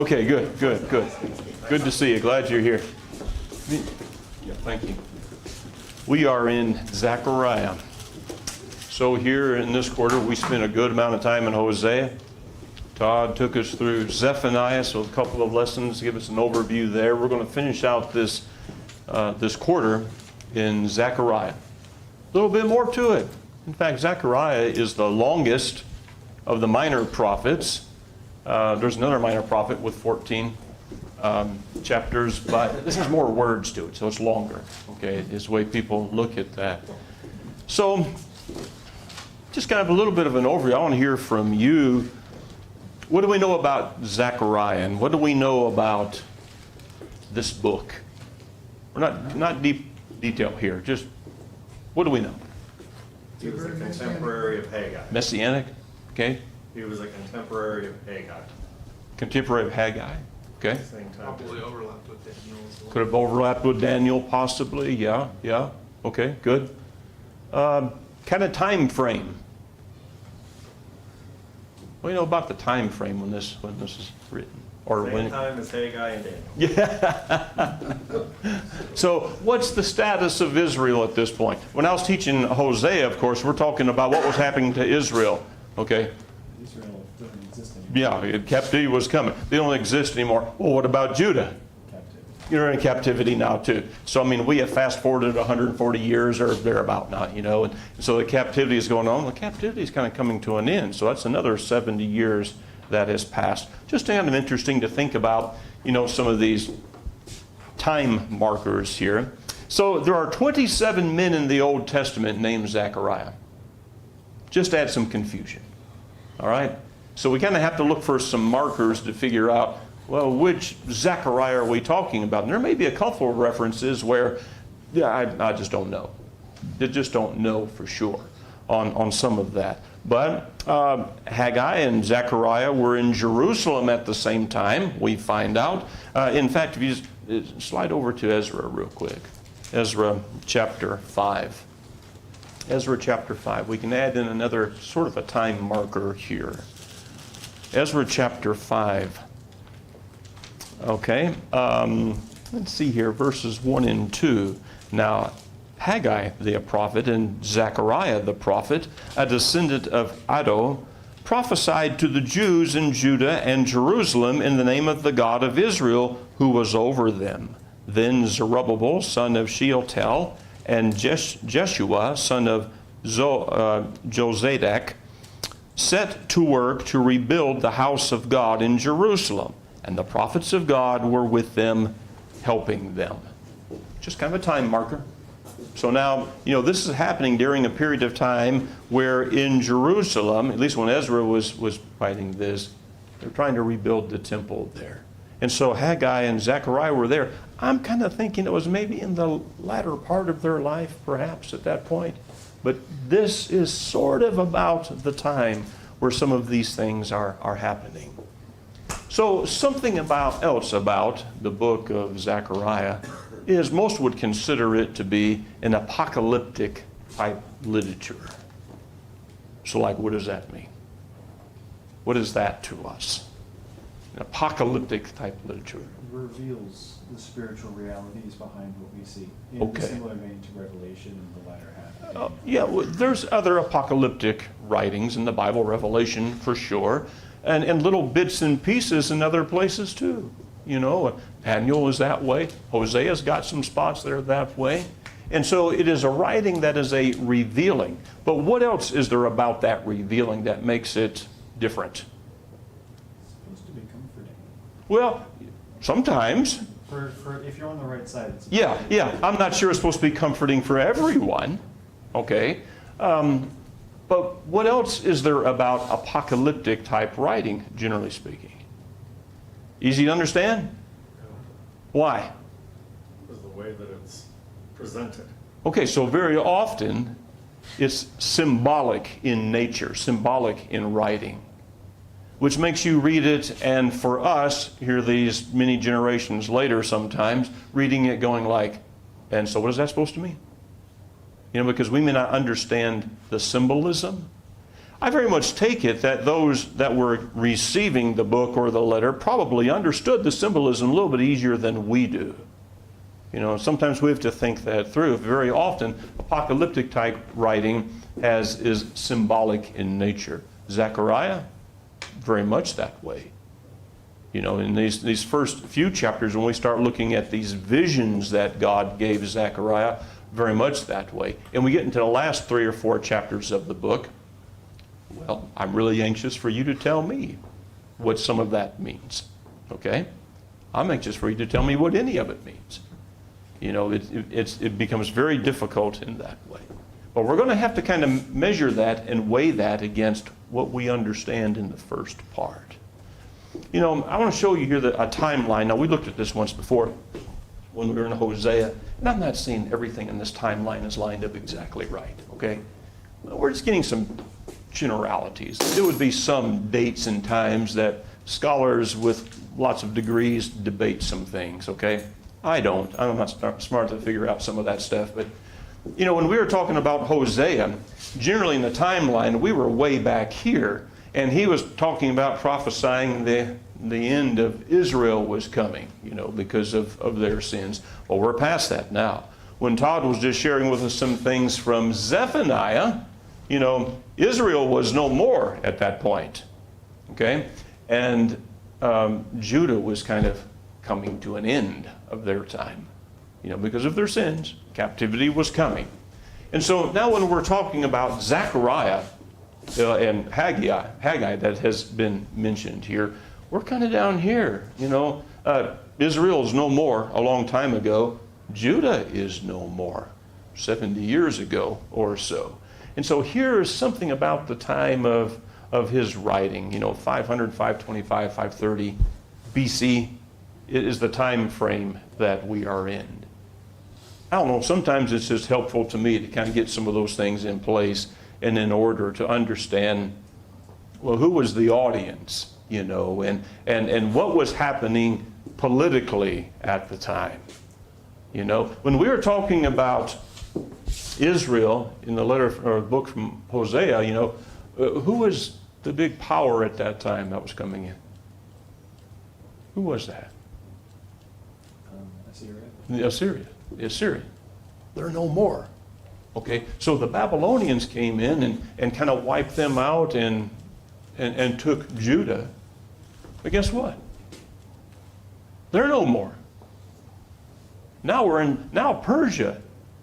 Okay, good. Good to see you. Glad you're here. Yeah, thank you. We are in Zechariah. So here in this quarter, we spent a good amount of time in Hosea. Todd took us through Zephaniah, so a couple of lessons to give us an overview there. We're going to finish out this quarter in Zechariah. A little bit more to it. In fact, Zechariah is the longest of the minor prophets. There's another minor prophet with 14 chapters, but this has more words to it, so it's longer. Okay, is the way people look at that. So, just kind of a little bit of an overview. I want to hear from you. What do we know about Zechariah, and what do we know about this book? We're not deep detail here. Just what do we know? He was a contemporary of Haggai. Messianic, okay. He was a contemporary of Haggai. Contemporary of Haggai, okay. Same time. Probably overlapped with Daniel as well. Could have overlapped with Daniel, possibly. Yeah. Okay, good. Kind of time frame. What do you know about the time frame when this is written, or Same when? time as Haggai and Daniel. Yeah. So, what's the status of Israel at this point? When I was teaching Hosea, of course, we're talking about what was happening to Israel. Okay. Israel doesn't exist anymore. Yeah, captivity was coming. They don't exist anymore. Well, what about Judah? Captivity. You're in captivity now too. So I mean, we have fast forwarded 140 years or thereabout now, and so the captivity is going on. The captivity is kind of coming to an end. So that's another 70 years that has passed. Just kind of interesting to think about, some of these time markers here. So there are 27 men in the Old Testament named Zechariah. Just add some confusion. All right? So we kind of have to look for some markers to figure out, well, which Zechariah are we talking about? And there may be a couple of references where, I just don't know. They just don't know for sure on some of that. But Haggai and Zechariah were in Jerusalem at the same time, we find out. In fact, if you just slide over to Ezra real quick. Ezra chapter 5. Ezra chapter 5. We can add in another sort of a time marker here. Ezra chapter 5. Okay. Let's see here, verses 1 and 2. Now, Haggai the prophet and Zechariah the prophet, a descendant of Iddo, prophesied to the Jews in Judah and Jerusalem in the name of the God of Israel, who was over them. Then Zerubbabel, son of Shealtiel, and Jeshua, son of Jozadak, set to work to rebuild the house of God in Jerusalem. And the prophets of God were with them, helping them. Just kind of a time marker. So now, this is happening during a period of time where in Jerusalem, at least when Ezra was writing this, they're trying to rebuild the temple there. And so Haggai and Zechariah were there. I'm kind of thinking it was maybe in the latter part of their life, perhaps, at that point. But this is sort of about the time where some of these things are happening. So something else about the book of Zechariah is most would consider it to be an apocalyptic type literature. So what does that mean? What is that to us? An apocalyptic type literature. It reveals the spiritual realities behind what we see. In a similar vein to Revelation in the latter half. Well, there's other apocalyptic writings in the Bible, Revelation for sure, and little bits and pieces in other places too. Daniel is that way. Hosea's got some spots that are that way. And so it is a writing that is a revealing. But what else is there about that revealing that makes it different? It's supposed to be comforting. Well, sometimes. For if you're on the right side, it's Yeah. I'm not sure it's supposed to be comforting for everyone. Okay. But what else is there about apocalyptic type writing, generally speaking? Easy to understand? Why? Because the way that it's presented. Okay, so very often it's symbolic in nature, symbolic in writing, which makes you read it, and for us, here these many generations later sometimes, reading it going and so what is that supposed to mean? Because we may not understand the symbolism. I very much take it that those that were receiving the book or the letter probably understood the symbolism a little bit easier than we do. You know, sometimes we have to think that through. Very often, apocalyptic type writing is symbolic in nature. Zechariah, very much that way. You know, in these first few chapters, when we start looking at these visions that God gave Zechariah, very much that way. And we get into the last 3 or 4 chapters of the book. Well, I'm really anxious for you to tell me what some of that means. Okay? I'm anxious for you to tell me what any of it means. You know, it becomes very difficult in that way. But we're going to have to kind of measure that and weigh that against what we understand in the first part. You know, I want to show you here a timeline. Now, we looked at this once before when we were in Hosea, and I'm not saying everything in this timeline is lined up exactly right, okay? We're just getting some generalities. There would be some dates and times that scholars with lots of degrees debate some things, okay? I'm not smart to figure out some of that stuff, but you know, when we were talking about Hosea, generally in the timeline, we were way back here, and he was talking about prophesying the end of Israel was coming, you know, because of their sins. Well, we're past that now. When Todd was just sharing with us some things from Zephaniah, you know, Israel was no more at that point, okay? And Judah was kind of coming to an end of their time, you know, because of their sins. Captivity was coming. And so now when we're talking about Zechariah and Haggai that has been mentioned here, we're kind of down here, you know. Israel is no more a long time ago. Judah is no more 70 years ago or so. And so here is something about the time of his writing, you know, 500, 525, 530 BC is the time frame that we are in. I don't know, sometimes it's just helpful to me to kind of get some of those things in place and in order to understand, well, who was the audience, you know, and what was happening politically at the time. You know, when we were talking about Israel in the letter or book from Hosea, you know, who was the big power at that time that was coming in? Who was that? Assyria. The Assyria. They're no more. Okay, so the Babylonians came in and kind of wiped them out and took Judah. But guess what? They're no more. Now Persia,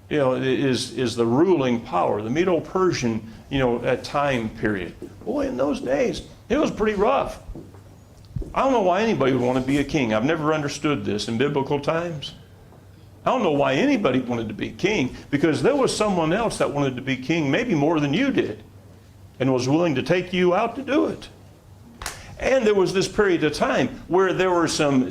you know, is the ruling power, the Medo-Persian, you know, time period. Boy, in those days, it was pretty rough. I don't know why anybody would want to be a king. I've never understood this in biblical times. I don't know why anybody wanted to be king, because there was someone else that wanted to be king, maybe more than you did, and was willing to take you out to do it. And there was this period of time where there were some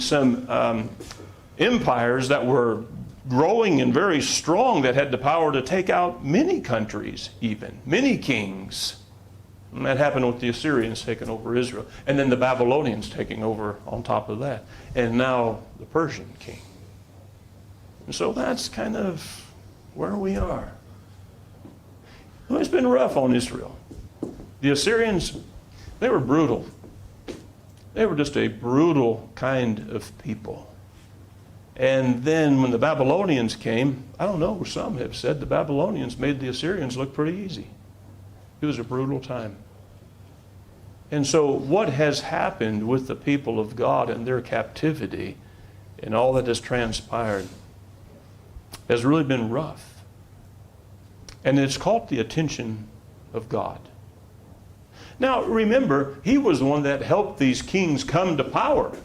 empires that were growing and very strong that had the power to take out many countries, even many kings. And that happened with the Assyrians taking over Israel, and then the Babylonians taking over on top of that, and now the Persian king. And so that's kind of where we are. Well, it's been rough on Israel. The Assyrians, they were brutal. They were just a brutal kind of people. And then when the Babylonians came, I don't know, some have said the Babylonians made the Assyrians look pretty easy. It was a brutal time. And so what has happened with the people of God and their captivity and all that has transpired has really been rough. And it's caught the attention of God. Now, remember, he was the one that helped these kings come to power,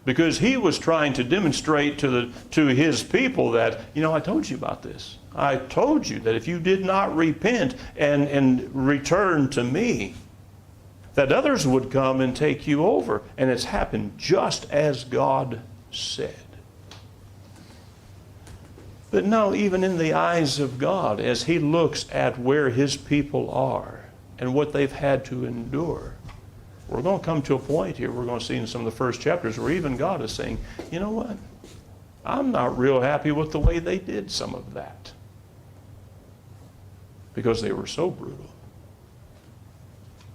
because he was trying to demonstrate to his people that, you know, I told you about this. I told you that if you did not repent and return to me, that others would come and take you over. And it's happened just as God said. But no, even in the eyes of God, as he looks at where his people are and what they've had to endure, we're going to come to a point here, we're going to see in some of the first chapters, where even God is saying, you know what? I'm not real happy with the way they did some of that, because they were so brutal.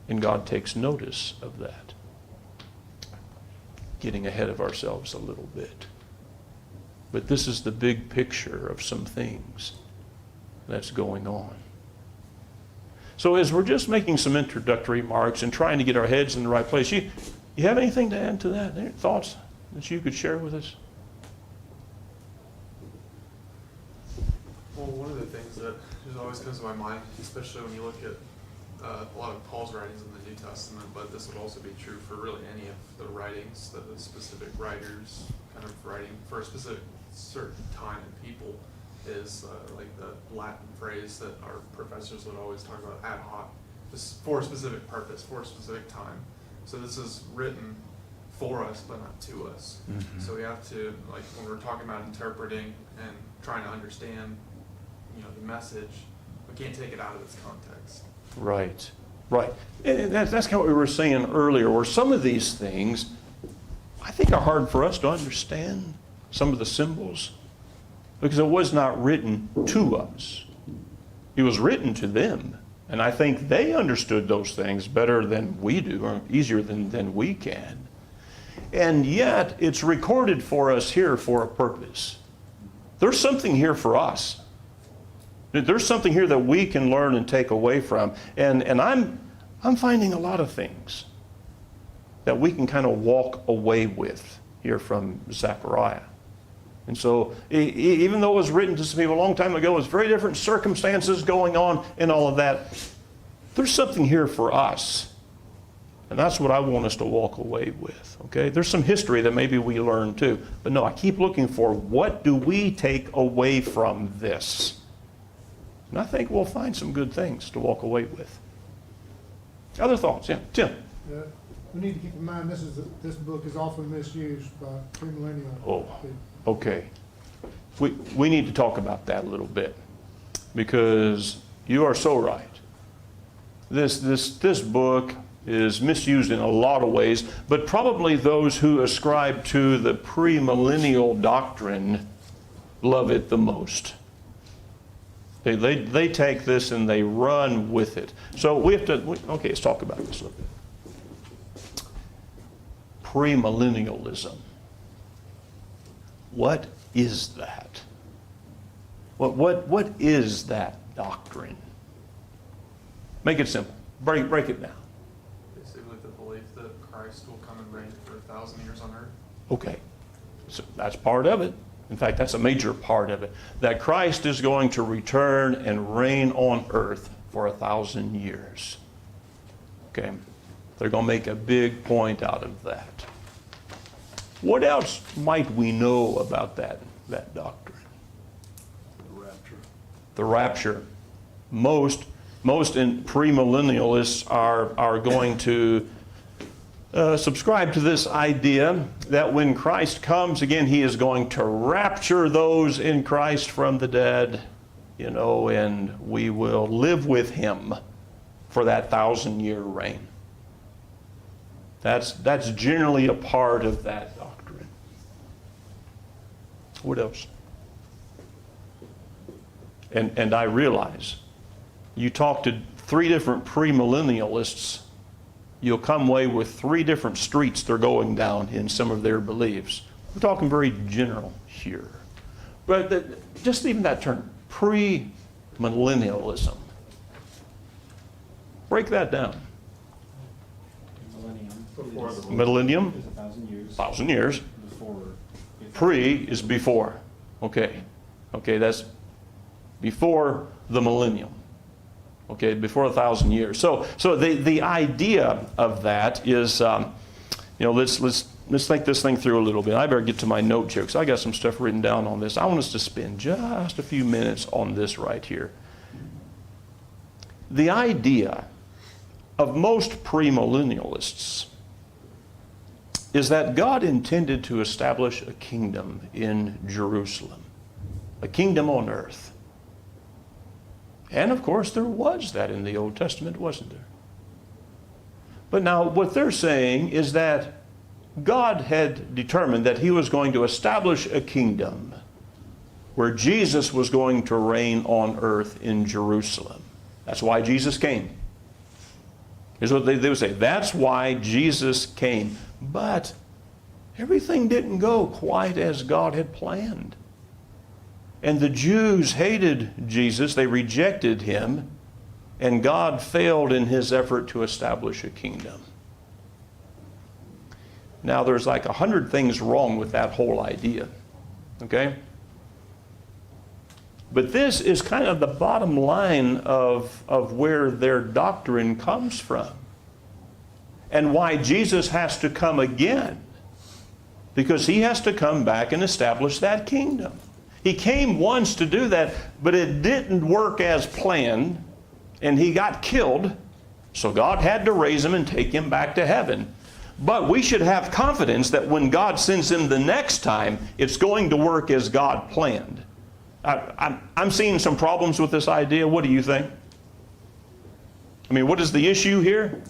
And God takes notice of that. Getting ahead of ourselves a little bit. But this is the big picture of some things that's going on. So as we're just making some introductory remarks and trying to get our heads in the right place, you have anything to add to that? Any thoughts that you could share with us? Well, one of the things that just always comes to my mind, especially when you look at a lot of Paul's writings in the New Testament, but this would also be true for really any of the writings that the specific writers kind of writing for a specific certain time and people, is like the Latin phrase that our professors would always talk about, ad hoc, just for a specific purpose, for a specific time. So this is written for us, but not to us. Mm-hmm. So we have to, like when we're talking about interpreting and trying to understand, the message, we can't take it out of its context. Right, right. And that's kind of what we were saying earlier, where some of these things, I think, are hard for us to understand, some of the symbols, because it was not written to us. It was written to them. And I think they understood those things better than we do, or easier than we can. And yet, it's recorded for us here for a purpose. There's something here for us. There's something here that we can learn and take away from. And I'm finding a lot of things that we can kind of walk away with here from Zechariah. And so, even though it was written to some people a long time ago, it's very different circumstances going on and all of that, there's something here for us. And that's what I want us to walk away with, okay? There's some history that maybe we learn too. But no, I keep looking for, what do we take away from this? And I think we'll find some good things to walk away with. Other thoughts? Yeah, Tim? We need to keep in mind, this book is often misused by premillennial. Oh, okay. We need to talk about that a little bit, because you are so right. This book is misused in a lot of ways, but probably those who ascribe to the premillennial doctrine love it the most. They take this and they run with it. So we have to, okay, let's talk about this a little bit. Premillennialism. What is that? What is that doctrine? Make it simple. Break it down. Basically the belief that Christ will come and reign for 1,000 years on earth. Okay, so that's part of it. In fact, that's a major part of it. That Christ is going to return and reign on earth for 1,000 years. Okay, they're going to make a big point out of that. What else might we know about that doctrine? The rapture. The rapture. Most premillennialists are going to subscribe to this idea that when Christ comes again, he is going to rapture those in Christ from the dead, and we will live with him for that 1,000-year reign. That's generally a part of that doctrine. What else? And I realize, you talk to 3 different premillennialists, you'll come away with 3 different streets they're going down in some of their beliefs. We're talking very general here. But just even that term, premillennialism. Break that down. Millennium. Before the Millennium, Is 1,000 years. 1,000 years. Before. Pre is before. Okay, that's before the millennium. Okay, before 1,000 years. So the idea of that is, let's think this thing through a little bit. I better get to my note here, because I got some stuff written down on this. I want us to spend just a few minutes on this right here. The idea of most premillennialists is that God intended to establish a kingdom in Jerusalem, a kingdom on earth. And of course, there was that in the Old Testament, wasn't there? But now, what they're saying is that God had determined that he was going to establish a kingdom where Jesus was going to reign on earth in Jerusalem. That's why Jesus came. Here's what they would say. That's why Jesus came. But everything didn't go quite as God had planned. And the Jews hated Jesus. They rejected him. And God failed in his effort to establish a kingdom. Now, there's like 100 things wrong with that whole idea. Okay? But this is kind of the bottom line of where their doctrine comes from. And why Jesus has to come again. Because he has to come back and establish that kingdom. He came once to do that, but it didn't work as planned, and he got killed, so God had to raise him and take him back to heaven. But we should have confidence that when God sends him the next time, it's going to work as God planned. I'm seeing some problems with this idea. What do you think? I mean, what is the issue here?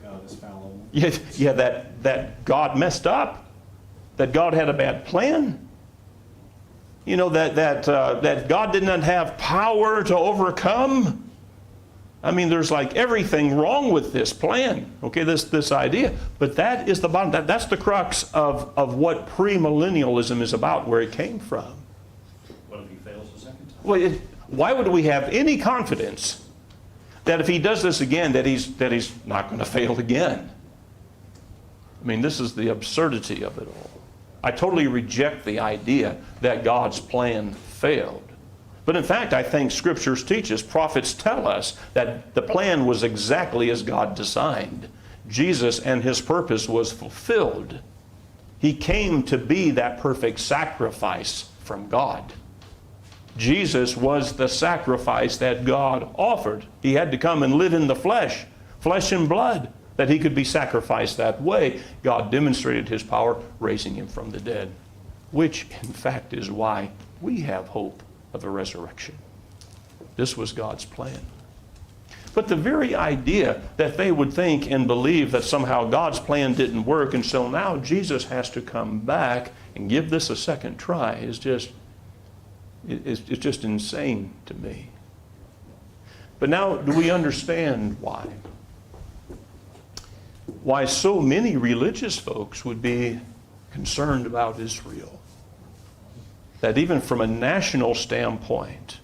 God is fallible. Yeah, that God messed up. That God had a bad plan. You know, that God did not have power to overcome. I mean, there's like everything wrong with this plan, okay, this idea. But that is the bottom, that's the crux of what premillennialism is about, where it came from. What if he fails the second time? Well, why would we have any confidence that if he does this again, that he's not going to fail again? I mean, this is the absurdity of it all. I totally reject the idea that God's plan failed. But in fact, I think Scriptures teach us, prophets tell us, that the plan was exactly as God designed. Jesus and his purpose was fulfilled. He came to be that perfect sacrifice from God. Jesus was the sacrifice that God offered. He had to come and live in the flesh and blood, that he could be sacrificed that way. God demonstrated his power, raising him from the dead, which in fact is why we have hope of a resurrection. This was God's plan. But the very idea that they would think and believe that somehow God's plan didn't work, and so now Jesus has to come back and give this a second try is just insane to me. But now, do we understand why? Why so many religious folks would be concerned about Israel? That even from a national standpoint,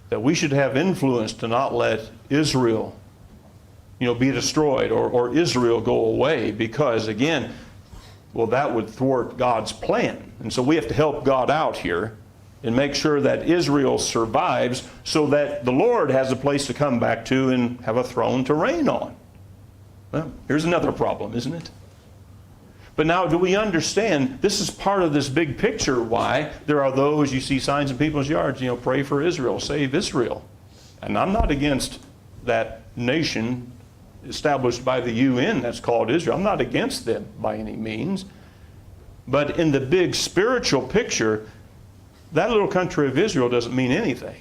that we should have influence to not let Israel, be destroyed or Israel go away, because again, well, that would thwart God's plan. And so we have to help God out here and make sure that Israel survives so that the Lord has a place to come back to and have a throne to reign on. Well, here's another problem, isn't it? But now, do we understand, this is part of this big picture why there are those, you see signs in people's yards, pray for Israel, save Israel. And I'm not against that nation established by the UN that's called Israel. I'm not against them by any means. But in the big spiritual picture, that little country of Israel doesn't mean anything.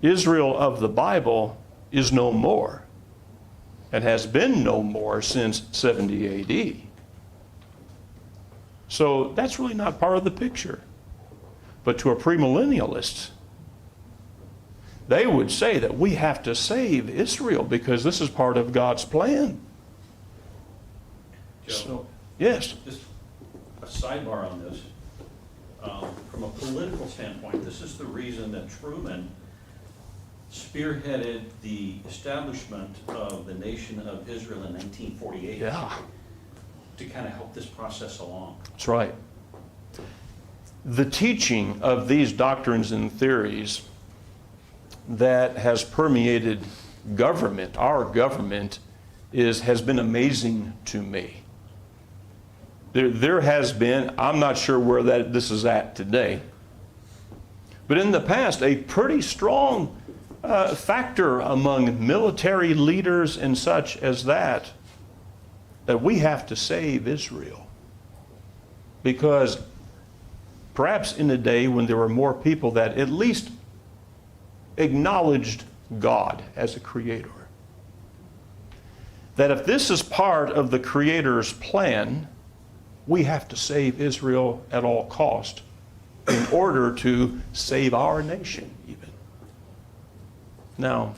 Israel of the Bible is no more. And has been no more since 70 AD. So that's really not part of the picture. But to a premillennialist, they would say that we have to save Israel because this is part of God's plan. Joe, So, yes. just a sidebar on this. From a political standpoint, this is the reason that Truman spearheaded the establishment of the nation of Israel in 1948 Yeah, to kind of help this process along. that's right. The teaching of these doctrines and theories that has permeated government, our government, has been amazing to me. There has been, I'm not sure where this is at today, but in the past, a pretty strong factor among military leaders and such as that we have to save Israel. Because perhaps in a day when there were more people that at least acknowledged God as a creator, that if this is part of the Creator's plan, we have to save Israel at all cost in order to save our nation even. Now,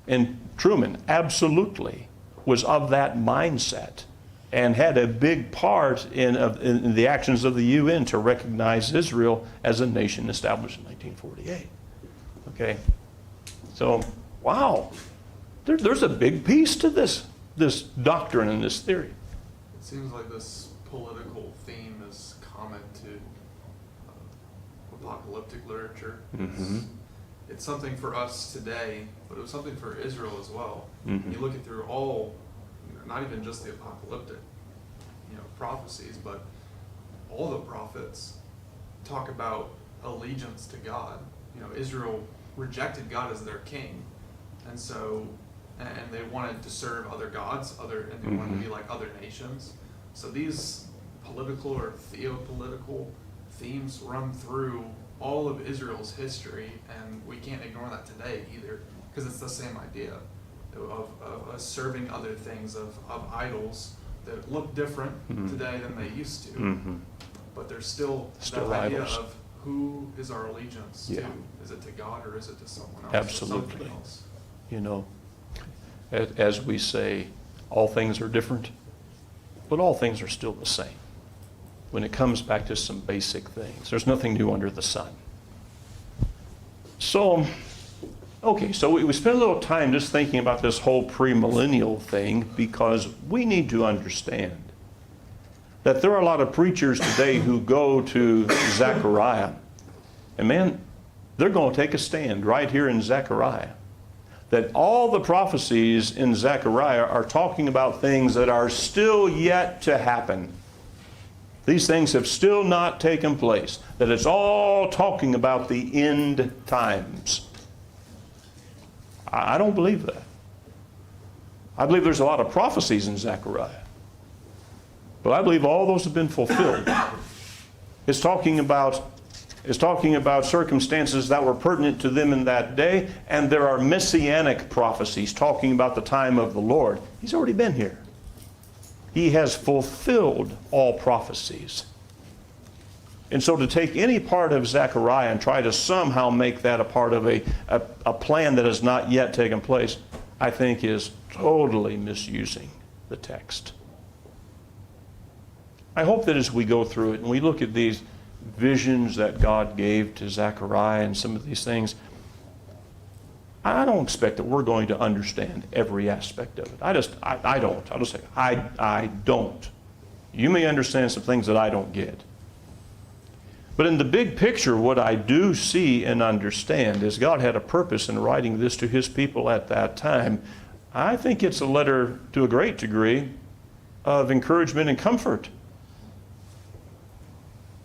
and Truman absolutely was of that mindset and had a big part in the actions of the UN to recognize Israel as a nation established in 1948. Okay, so wow, there's a big piece to this doctrine and this theory. It seems like this political theme is common to apocalyptic literature. Mm-hmm. It's something for us today, but it was something for Israel as well. Mm-hmm. You look at through all, not even just the apocalyptic, prophecies, but all the prophets talk about allegiance to God. Israel rejected God as their king, and so, and they wanted to serve other gods, and they wanted to be like other nations. So these political or theopolitical themes run through all of Israel's history, and we can't ignore that today either, because it's the same idea of us serving other things, of idols that look different today than they used to, but there's still that idea idols. of who is our allegiance Yeah. to? Is it to God or is it to someone else? Absolutely. Or something else? As we say, all things are different, but all things are still the same. When it comes back to some basic things, there's nothing new under the sun. So, okay, so we spent a little time just thinking about this whole premillennial thing because we need to understand that there are a lot of preachers today who go to Zechariah, and man, they're going to take a stand right here in Zechariah that all the prophecies in Zechariah are talking about things that are still yet to happen. These things have still not taken place, that it's all talking about the end times. I don't believe that. I believe there's a lot of prophecies in Zechariah, but I believe all those have been fulfilled. It's talking about circumstances that were pertinent to them in that day, and there are messianic prophecies talking about the time of the Lord. He's already been here. He has fulfilled all prophecies. And so to take any part of Zechariah and try to somehow make that a part of a plan that has not yet taken place, I think is totally misusing the text. I hope that as we go through it and we look at these visions that God gave to Zechariah and some of these things, I don't expect that we're going to understand every aspect of it. I don't. I'll just say, I don't. You may understand some things that I don't get. But in the big picture, what I do see and understand is God had a purpose in writing this to his people at that time. I think it's a letter to a great degree of encouragement and comfort.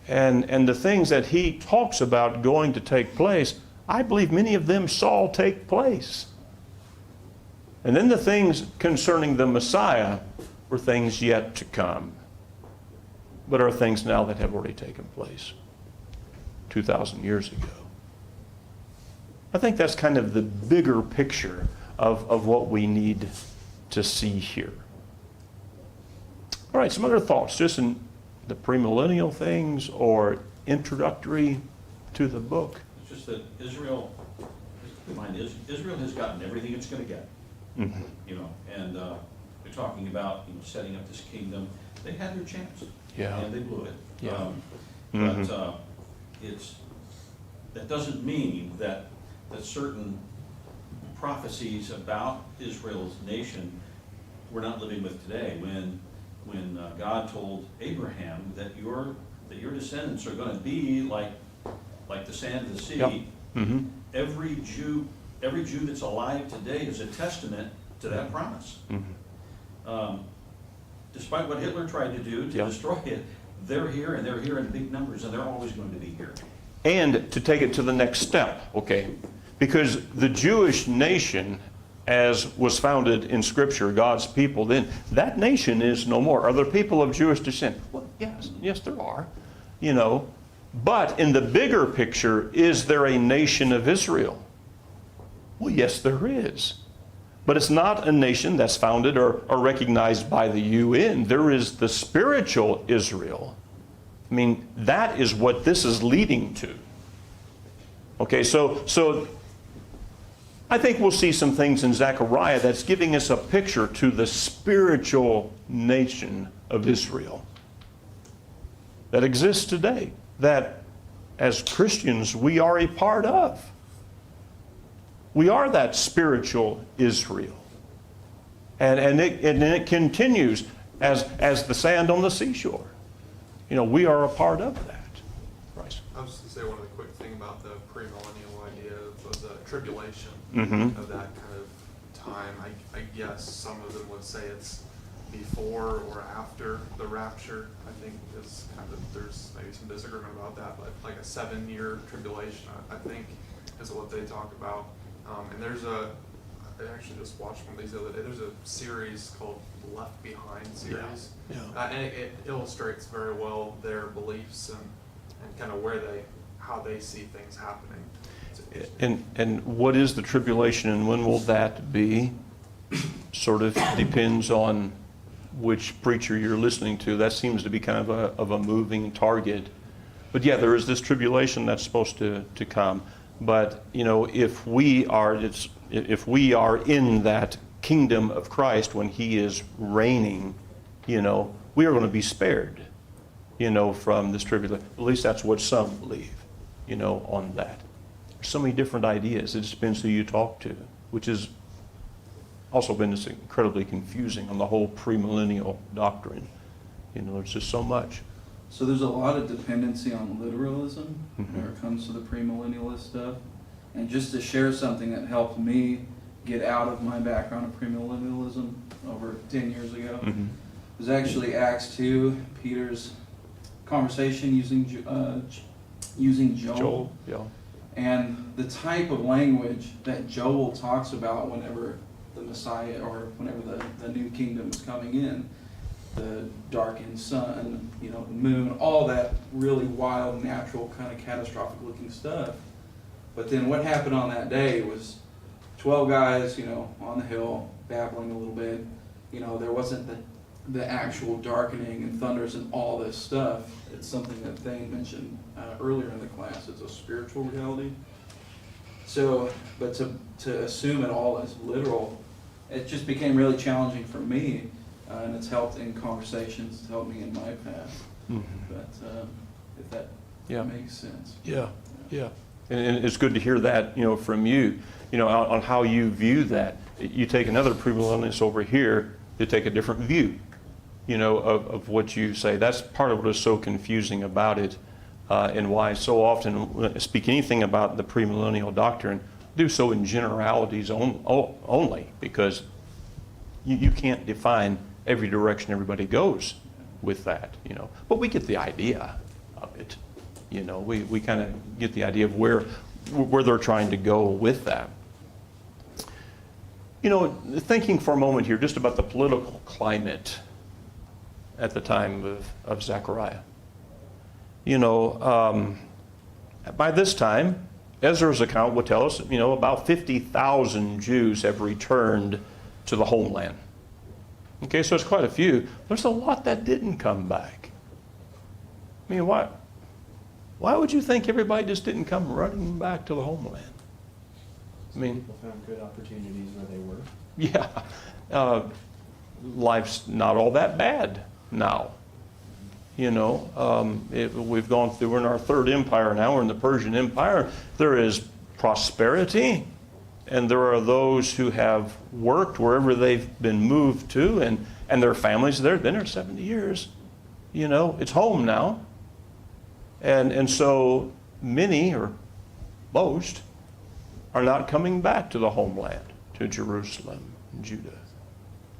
And the things that he talks about going to take place, I believe many of them saw take place. And then the things concerning the Messiah were things yet to come, but are things now that have already taken place 2,000 years ago. I think that's kind of the bigger picture of what we need to see here. All right, some other thoughts, just in the premillennial things or introductory to the book. It's just that Israel, keep in mind, Israel has gotten everything it's going to get. Mm-hmm. And they're talking about setting up this kingdom. They had their chance, Yeah. and they blew it. Yeah. But that doesn't mean that certain prophecies about Israel's nation we're not living with today. When God told Abraham that your descendants are going to be like the sand of the sea, Yep. Mm-hmm. every Jew that's alive today is a testament to that promise. Mm-hmm. Despite what Hitler tried to do to Yep. destroy it, they're here, and they're here in big numbers, and they're always going to be here. And to take it to the next step, okay? Because the Jewish nation, as was founded in Scripture, God's people, then that nation is no more. Are there people of Jewish descent? Well, yes, there are, But in the bigger picture, is there a nation of Israel? Well, yes, there is. But it's not a nation that's founded or recognized by the UN. There is the spiritual Israel. I mean, that is what this is leading to. Okay, so I think we'll see some things in Zechariah that's giving us a picture to the spiritual nation of Israel that exists today, that as Christians we are a part of. We are that spiritual Israel. And it continues as the sand on the seashore. You know, we are a part of that. Right. I was just gonna say one of the quick thing about the premillennial idea of the tribulation Mm-hmm. of that kind of time. I guess some of them would say it's before or after the rapture. I think is kind of, there's maybe some disagreement about that, but like a 7-year tribulation, I think is what they talk about. And I actually just watched one of these the other day. There's a series called Left Behind series. Yeah. And it illustrates very well their beliefs and kind of how they see things happening. And what is the tribulation and when will that be? Sort of depends on which preacher you're listening to. That seems to be kind of a moving target. But yeah, there is this tribulation that's supposed to come. But you know, if we are in that kingdom of Christ when He is reigning, you know, we are going to be spared, you know, from this tribulation. At least that's what some believe, you know, on that. There's so many different ideas. It just depends who you talk to, which has also been just incredibly confusing on the whole premillennial doctrine. You know, there's just so much. So there's a lot of dependency on literalism when it comes to the premillennialist stuff. And just to share something that helped me get out of my background of premillennialism over 10 years ago, was actually Acts 2, Peter's conversation using Joel. Yeah. And the type of language that Joel talks about whenever the Messiah or whenever the new kingdom is coming in, the darkened sun, you know, the moon, all that really wild, natural, kind of catastrophic looking stuff. But then what happened on that day was 12 guys, you know, on the hill, babbling a little bit. You know, there wasn't the actual darkening and thunders and all this stuff. It's something that Thane mentioned earlier in the class. It's a spiritual reality. So, but to assume it all as literal, it just became really challenging for me. And it's helped in conversations, it's helped me in my path. But if that makes sense. Yeah. And it's good to hear that, you know, from you, you know, on how you view that. You take another premillennialist over here, you take a different view, you know, of what you say. That's part of what is so confusing about it, and why so often when I speak anything about the premillennial doctrine, do so in generalities only, because you can't define every direction everybody goes with that, you know. But we get the idea of it, you know. We kind of get the idea of where they're trying to go with that. You know, thinking for a moment here just about the political climate at the time of Zechariah. You know, by this time, Ezra's account would tell us, you know, about 50,000 Jews have returned to the homeland. Okay, so it's quite a few. There's a lot that didn't come back. I mean, why would you think everybody just didn't come running back to the homeland? I mean, people found good opportunities where they were. yeah, life's not all that bad now. You know, we've gone through, we're in our third empire now, we're in the Persian Empire. There is prosperity, and there are those who have worked wherever they've been moved to, and their families, they've been there 70 years. You know, it's home now. And so many, or most, are not coming back to the homeland, to Jerusalem and Judah,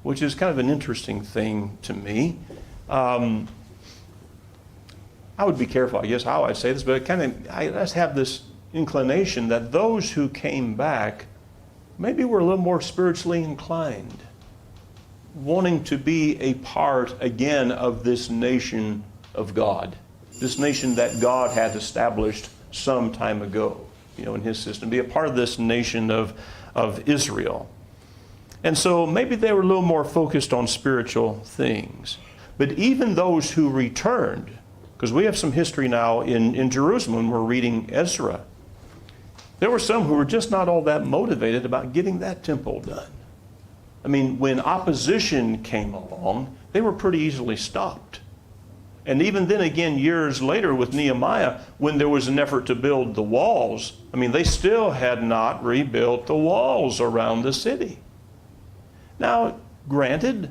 which is kind of an interesting thing to me. I would be careful, I guess, how I say this, but I just have this inclination that those who came back maybe were a little more spiritually inclined, wanting to be a part again of this nation of God, this nation that God had established some time ago, you know, in His system, be a part of this nation of Israel. And so maybe they were a little more focused on spiritual things. But even those who returned, because we have some history now in Jerusalem when we're reading Ezra, There were some who were just not all that motivated about getting that temple done. I mean, when opposition came along, they were pretty easily stopped. And even then again, years later with Nehemiah, when there was an effort to build the walls, I mean, they still had not rebuilt the walls around the city. Now, granted,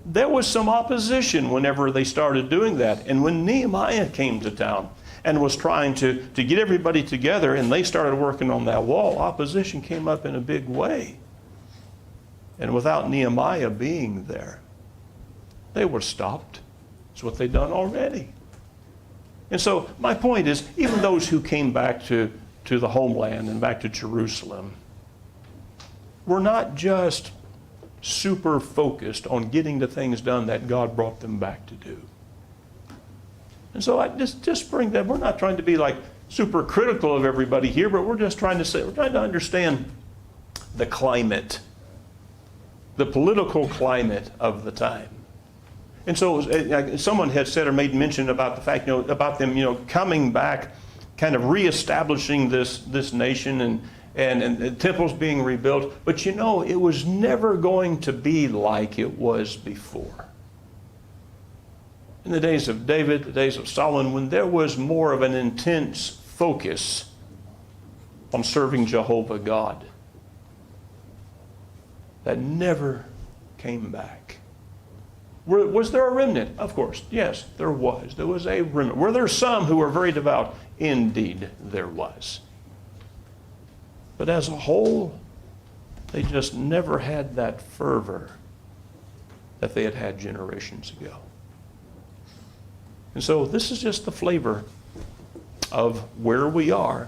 there was some opposition whenever they started doing that. And when Nehemiah came to town and was trying to get everybody together and they started working on that wall, opposition came up in a big way. And without Nehemiah being there, they were stopped. It's what they'd done already. And so my point is, even those who came back to the homeland and back to Jerusalem were not just super focused on getting the things done that God brought them back to do. And so I just bring that. We're not trying to be like super critical of everybody here, but we're just trying to say, we're trying to understand the climate, the political climate of the time. And so someone had said or made mention about the fact, about them, coming back, kind of reestablishing this nation and temples being rebuilt. But it was never going to be like it was before. In the days of David, the days of Solomon, when there was more of an intense focus on serving Jehovah God, that never came back. Was there a remnant? Of course, yes, there was. There was a remnant. Were there some who were very devout? Indeed, there was. But as a whole, they just never had that fervor that they had had generations ago. And so this is just the flavor of where we are,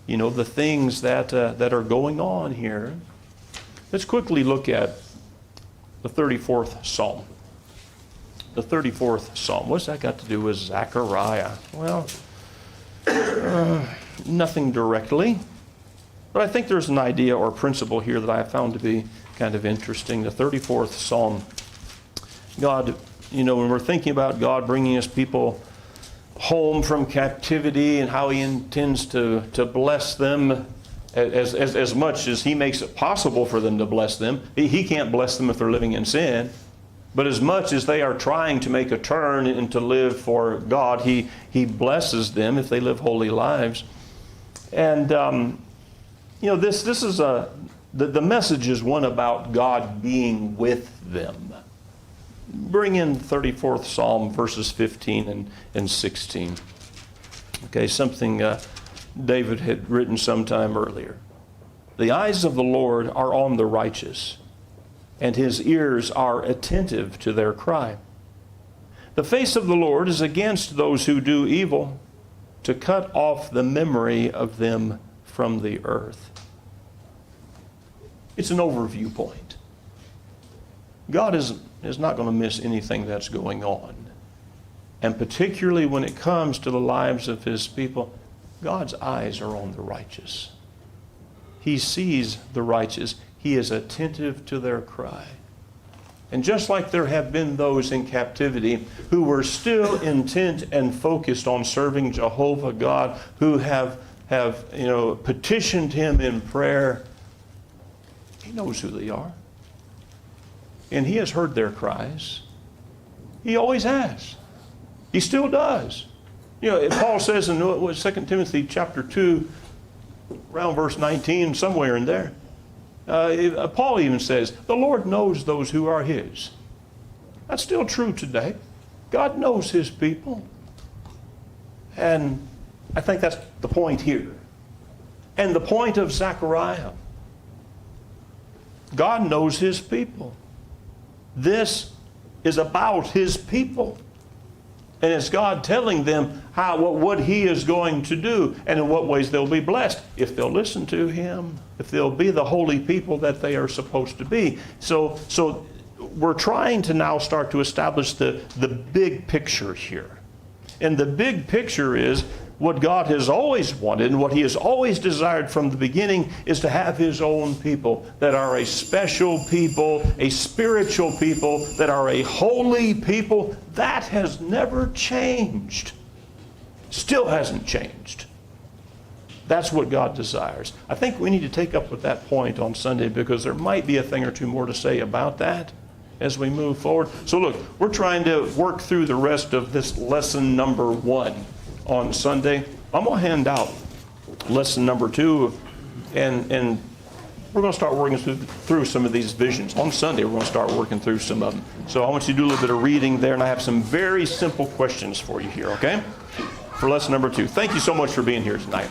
the things that are going on here. Let's quickly look at the 34th Psalm. The 34th Psalm. What's that got to do with Zechariah? Well, nothing directly. But I think there's an idea or principle here that I have found to be kind of interesting. The 34th Psalm. God, when we're thinking about God bringing His people home from captivity and how He intends to bless them as much as He makes it possible for them to bless them. He can't bless them if they're living in sin. But as much as they are trying to make a turn and to live for God, He blesses them if they live holy lives. And, this is the message is one about God being with them. Bring in 34th Psalm, verses 15 and 16. Okay, something David had written sometime earlier. The eyes of the Lord are on the righteous, and His ears are attentive to their cry. The face of the Lord is against those who do evil, to cut off the memory of them from the earth. It's an overview point. God is not going to miss anything that's going on. And particularly when it comes to the lives of His people, God's eyes are on the righteous. He sees the righteous. He is attentive to their cry. And just like there have been those in captivity who were still intent and focused on serving Jehovah God, who have petitioned Him in prayer, He knows who they are. And He has heard their cries. He always has. He still does. Paul says in 2 Timothy chapter 2, around verse 19, somewhere in there, Paul even says, the Lord knows those who are His. That's still true today. God knows His people. And I think that's the point here. And the point of Zechariah. God knows His people. This is about His people. And it's God telling them what He is going to do and in what ways they'll be blessed if they'll listen to Him, if they'll be the holy people that they are supposed to be. So we're trying to now start to establish the big picture here. And the big picture is what God has always wanted and what He has always desired from the beginning is to have His own people that are a special people, a spiritual people, that are a holy people. That has never changed. Still hasn't changed. That's what God desires. I think we need to take up with that point on Sunday because there might be a thing or two more to say about that as we move forward. So look, we're trying to work through the rest of this lesson number 1 on Sunday. I'm going to hand out lesson number 2, and we're going to start working through some of these visions. On Sunday, we're going to start working through some of them. So I want you to do a little bit of reading there, and I have some very simple questions for you here, okay? For lesson number 2. Thank you so much for being here tonight.